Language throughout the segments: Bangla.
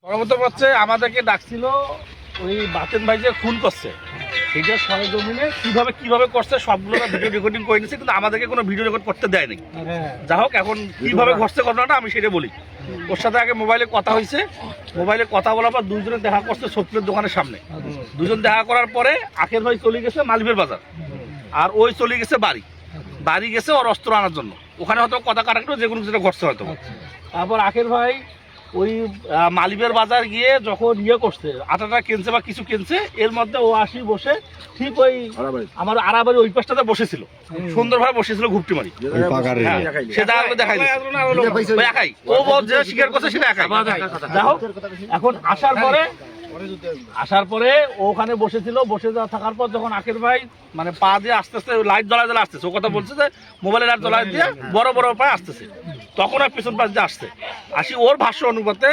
সর্বপ্রথম হচ্ছে আমাদেরকে ডাকছিল ওই বাতেন ভাই যে খুন করছে সেটা সরেজমিনে কিভাবে করছে সবগুলো ভিডিও রেকর্ডিং করে নিচ্ছে, কিন্তু আমাদেরকে কোনো ভিডিও রেকর্ড করতে দেয়নি। যা হোক, এখন কিভাবে ঘটছে ঘটনাটা আমি সেটা বলি। ওর সাথে আগে মোবাইলে কথা হয়েছে, মোবাইলে কথা বলার পর দুজনে দেখা করছে সফটওয়্যার দোকানের সামনে। দুজন দেখা করার পরে আখের ভাই চলে গেছে মালিবের বাজার, আর ওই চলে গেছে বাড়ি গেছে ওর অস্ত্র আনার জন্য। ওখানে হয়তো কথা কাটাকাটি যে কোনো কিছু ঘটছে হয়তো। তারপর আখের ভাই ওই মালিবের বাজার গিয়ে যখন করছে আটাটা কিনছে বা কিছু কিনছে, এর মধ্যে ও আসি বসে ঠিক ওই আমার আড়াবাড়ি ওই পাশটাতে বসেছিল, সুন্দরভাবে বসেছিল ঘুপটি মারি। সেটা দেখাই একাই ও যেটা স্বীকার করছে সেটা একাই। যাই হোক, এখন আসার পরে ওখানে বসেছিল, বসে থাকার পর যখন আখের ভাই মানে পা দিয়ে আস্তে আস্তে লাইট জ্বলায় আসতেছে, ও কথা বলছে যে মোবাইলের লাইট জ্বলায় দিয়ে বড় বড় পায়ে আসতেছে, তখন আর পেছন পাশ দিয়ে আসি ওর ভাষ্য অনুপাতে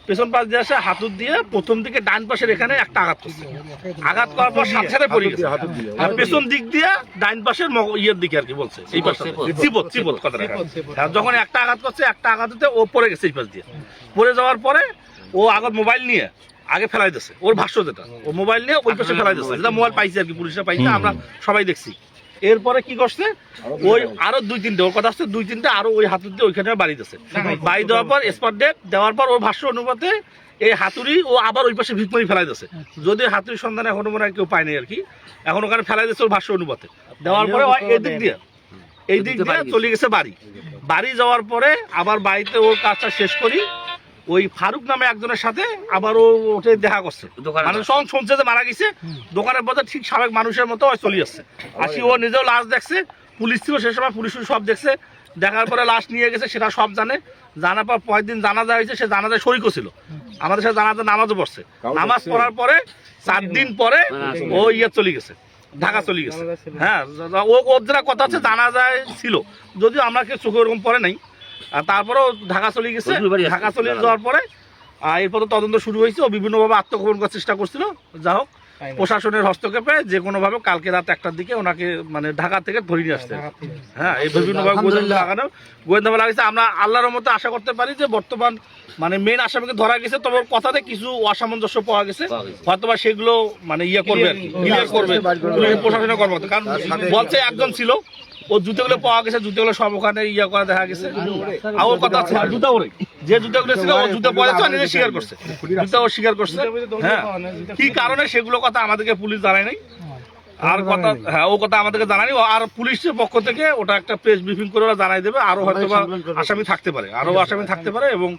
পেছন পাশ দিয়ে আসে হাতুর দিয়ে প্রথম দিকে ডান পাশের এখানে একটা আঘাত করছে। আঘাত করার পর সাথে সাথে পড়ে গেছে, আর পেছন দিক দিয়ে ডান পাশের ইয়ের দিকে আর কি বলছে এই পাশে চিবত কথাটা। যখন একটা আঘাত করছে, একটা আঘাত দিতে ও পড়ে গেছে এই পাশ দিয়ে। পড়ে যাওয়ার পরে ও আগত মোবাইল নিয়ে আগে ফেলাই দিচ্ছে, ওর ভাষ্য যেটা, ও মোবাইল নিয়ে ওই পাশে ফেলাই দিচ্ছে, যেটা মোবাইল পাইছে আর কি, পুলিশরা পাইছে, আমরা সবাই দেখছি। এরপরে কি করছে, ওই আরো দুই তিনটে ওর কথা আসছে, দুই তিনটে আরো ওই হাতুর দিয়ে ওইখানে বাড়ি দিচ্ছে। বাড়ি দেওয়ার পর স্পট ডেট দেওয়ার পর ওর ভাষ্য অনুপাতে এই হাতুড়ি ও আবার ওই পাশে ভিকমারি ফেলাই দিচ্ছে, যদি হাতুড়ির সন্ধান এখনো মনে হয় কেউ পায়নি আর কি, এখন ওখানে ফেলাই দিচ্ছে ওর ভাষ্য অনুপাতে। দেওয়ার পরে এই দিক দিয়ে চলে গেছে বাড়ি যাওয়ার পরে আবার বাড়িতে ওর কাজটা শেষ করি ওই ফারুক নামে একজনের সাথে আবার ও ওঠে দেখা করছে, মানে সব শুনছে যে মারা গেছে, দোকানের মধ্যে ঠিক স্বাভাবিক মানুষের মতো চলে আসছে। আসি ও নিজেও লাশ দেখছে, পুলিশ ছিল সে সময়, পুলিশ সব দেখছে, দেখার পরে লাশ নিয়ে গেছে সেটা সব জানে। জানার পর 5 দিন জানাজা হয়েছে, সে জানাজায় শরিকও ছিল, আমাদের সাথে জানাজা নামাজও পড়ছে। নামাজ পড়ার পরে 4 দিন পরে ও চলে গেছে, ঢাকা চলে গেছে। হ্যাঁ, ও ওর যেটা কথা হচ্ছে জানাজায় ছিল, যদিও আমরা কেউ চোখে ওরকম পরে নাই। আর তারপরেও ঢাকা চলে গেছে, ঢাকা চলে যাওয়ার পরে এরপর তদন্ত শুরু হয়েছে, ও বিভিন্নভাবে আত্মগোপন করার চেষ্টা করছিল। যা হোক, প্রশাসনের হস্তক্ষেপে যে কোনোভাবে কালকে রাত 1টার দিকে ওনাকে মানে ঢাকা থেকে ধরে নিয়ে আসতে। হ্যাঁ, এই বিভিন্নভাবে গোয়েন্দা লাগছে। আমরা আল্লাহর মতো আশা করতে পারি যে বর্তমান মানে মেন আসামিকে ধরা গেছে, তবে কথাতে কিছু অসামঞ্জস্য পাওয়া গেছে, হয়তোবা সেগুলো মানে ক্লিয়ার করবে প্রশাসনের কর্মকর্তা। কারণ বলছে একজন ছিল, ও জুতোগুলো পাওয়া গেছে, জুতোগুলো সব ওখানে করা দেখা গেছে। আর ওর কথা আছে জুতা ওরে যে জুতাগুলো ছিল ও জুতো পরে তো নিজে স্বীকার করছে, জুতা ও স্বীকার করছে। হ্যাঁ, কি কারণে সেগুলো কথা আমাদেরকে পুলিশ জানায় নাই। আর কথা ও কথা আমাদেরকে জানানি, আর পুলিশের পক্ষ থেকে ওটা একটা প্রেস ব্রিফিং করে ওরা জানাই দেবে। আরো হয়তো বা আসামি থাকতে পারে, এবং